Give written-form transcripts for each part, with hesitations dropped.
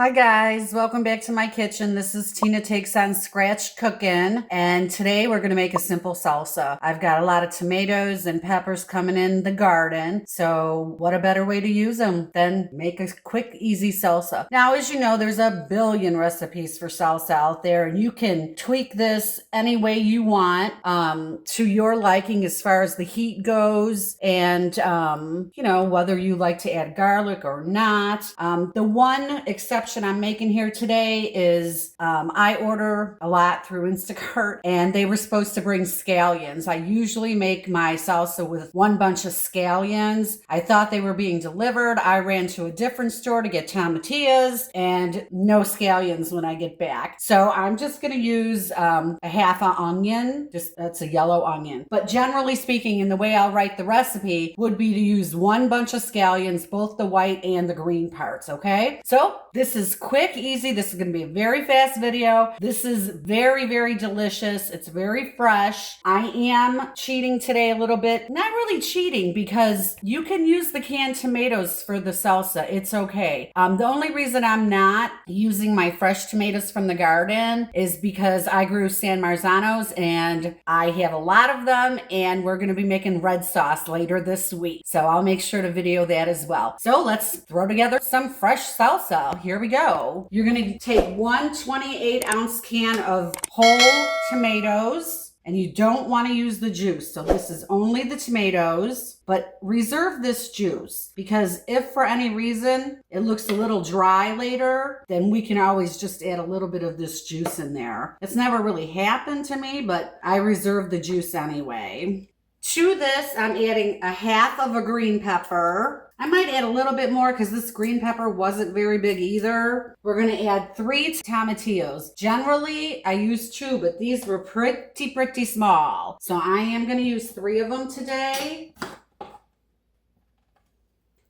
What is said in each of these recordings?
Hi guys, welcome back to my kitchen. This is Tina Takes on Scratch Cooking, and today we're going to make a simple salsa. I've got a lot of tomatoes and peppers coming in the garden, so what a better way to use them than make a quick, easy salsa. Now, as you know, there's a billion recipes for salsa out there, and you can tweak this any way you want to your liking as far as the heat goes, and whether you like to add garlic or not. The one exception I'm making here today is I order a lot through Instacart, and they were supposed to bring scallions. I usually make my salsa with one bunch of scallions. I thought they were being delivered. I ran to a different store to get tomatillos and no scallions when I get back. So I'm just going to use a half an onion. That's a yellow onion. But generally speaking, and the way I'll write the recipe would be to use one bunch of scallions, both the white and the green parts, okay? So this is quick, easy. This is going to be a very fast video. This is very, very delicious. It's very fresh. I am cheating today a little bit. Not really cheating because you can use the canned tomatoes for the salsa. It's okay. The only reason I'm not using my fresh tomatoes from the garden is because I grew San Marzanos and I have a lot of them, and we're going to be making red sauce later this week. So I'll make sure to video that as well. So let's throw together some fresh salsa. Here we go. You're going to take one 28-ounce can of whole tomatoes, and you don't want to use the juice. So this is only the tomatoes, but reserve this juice because if for any reason it looks a little dry later, then we can always just add a little bit of this juice in there. It's never really happened to me, but I reserve the juice anyway. To this, I'm adding a half of a green pepper. I might add a little bit more because this green pepper wasn't very big either. We're going to add 3 tomatillos. Generally, I use 2, but these were pretty small. So I am going to use 3 of them today.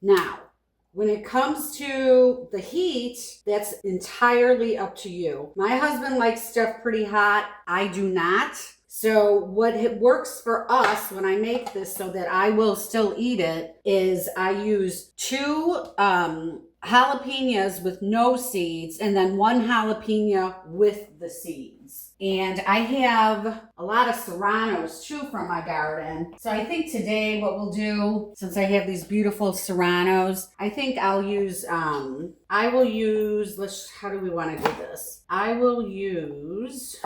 Now, when it comes to the heat, that's entirely up to you. My husband likes stuff pretty hot. I do not. So what works for us when I make this so that I will still eat it is I use 2 jalapenos with no seeds and then 1 jalapeno with the seeds. And I have a lot of serranos too from my garden. So I think today what we'll do, since I have these beautiful serranos, I think I'll use, how do we want to do this? I will use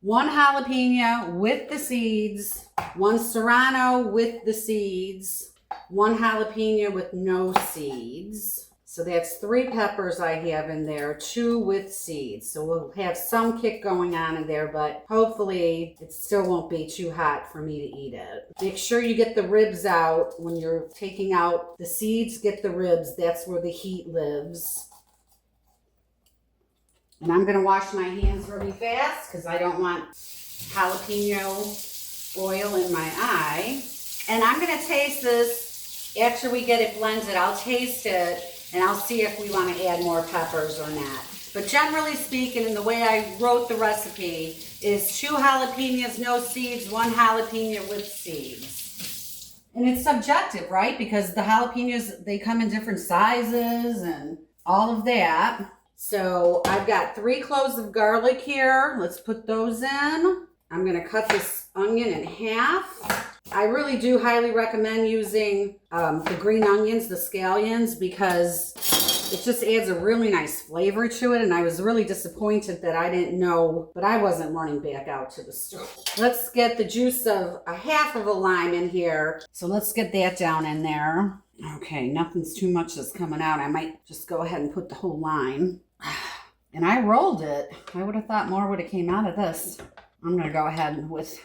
1 jalapeno with the seeds, 1 serrano with the seeds, 1 jalapeno with no seeds. So that's 3 peppers I have in there, 2 with seeds. So we'll have some kick going on in there, but hopefully it still won't be too hot for me to eat it. Make sure you get the ribs out. When you're taking out the seeds, get the ribs. That's where the heat lives. And I'm going to wash my hands really fast because I don't want jalapeno oil in my eye. And I'm going to taste this after we get it blended. I'll taste it and I'll see if we want to add more peppers or not. But generally speaking, and the way I wrote the recipe is 2 jalapenos, no seeds, 1 jalapeno with seeds. And it's subjective, right? Because the jalapenos, they come in different sizes and all of that. So I've got 3 cloves of garlic here. Let's put those in. I'm going to cut this onion in half. I really do highly recommend using the green onions, the scallions, because it just adds a really nice flavor to it. And I was really disappointed that I didn't know, but I wasn't running back out to the store. Let's get the juice of a half of a lime in here. So let's get that down in there. Okay, nothing's too much that's coming out. I might just go ahead and put the whole lime. And I rolled it. I would have thought more would have came out of this. I'm going to go ahead with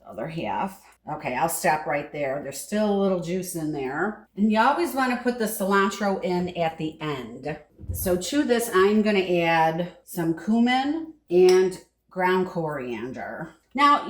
the other half. Okay, I'll stop right there. There's still a little juice in there. And you always want to put the cilantro in at the end. So to this, I'm going to add some cumin and ground coriander. Now,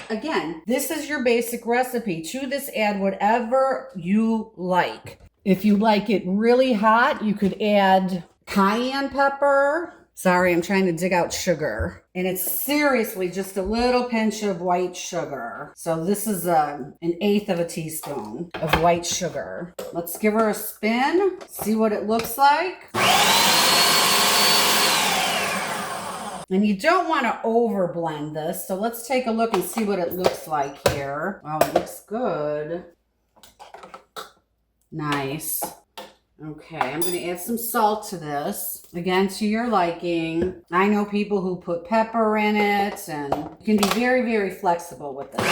again, this is your basic recipe. To this, add whatever you like. If you like it really hot, you could add cayenne pepper. Sorry, I'm trying to dig out sugar. And it's seriously just a little pinch of white sugar. So this is an 1/8 of a teaspoon of white sugar. Let's give her a spin, see what it looks like. And you don't want to over blend this. So let's take a look and see what it looks like here. Oh, it looks good. Nice. Okay, I'm going to add some salt to this. Again, to your liking. I know people who put pepper in it, and you can be very, very flexible with this.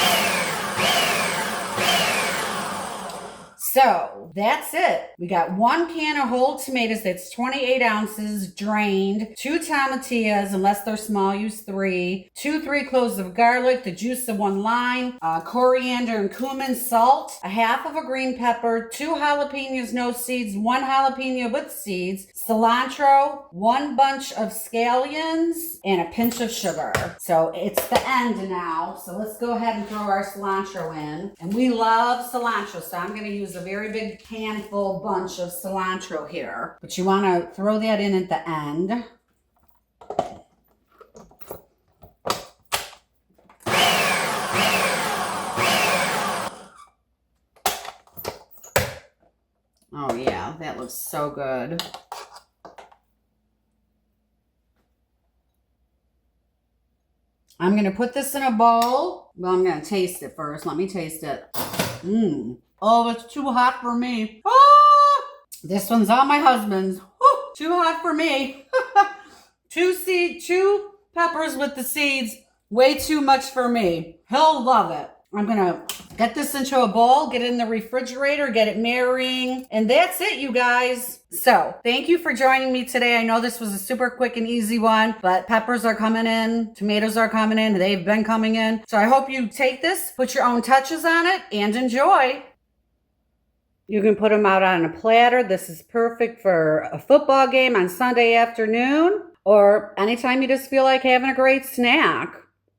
So that's it. We got 1 can of whole tomatoes. That's 28 ounces drained. 2 tomatillos, unless they're small, use 3. 3 cloves of garlic, the juice of 1 lime, coriander and cumin, salt, a half of a green pepper, 2 jalapenos, no seeds, 1 jalapeno with seeds, cilantro, 1 bunch of scallions, and a pinch of sugar. So it's the end now. So let's go ahead and throw our cilantro in. And we love cilantro, so I'm going to use a very big handful bunch of cilantro here, but you want to throw that in at the end. Oh yeah, that looks so good. I'm going to put this in a bowl. Well, I'm going to taste it first. Let me taste it. Oh, it's too hot for me. Ah! This one's all my husband's. Woo! Too hot for me. 2 peppers with the seeds. Way too much for me. He'll love it. I'm going to get this into a bowl, get it in the refrigerator, get it marinating. And that's it, you guys. So thank you for joining me today. I know this was a super quick and easy one, but peppers are coming in. Tomatoes are coming in. They've been coming in. So I hope you take this, put your own touches on it, and enjoy. You can put them out on a platter. This is perfect for a football game on Sunday afternoon, or anytime you just feel like having a great snack.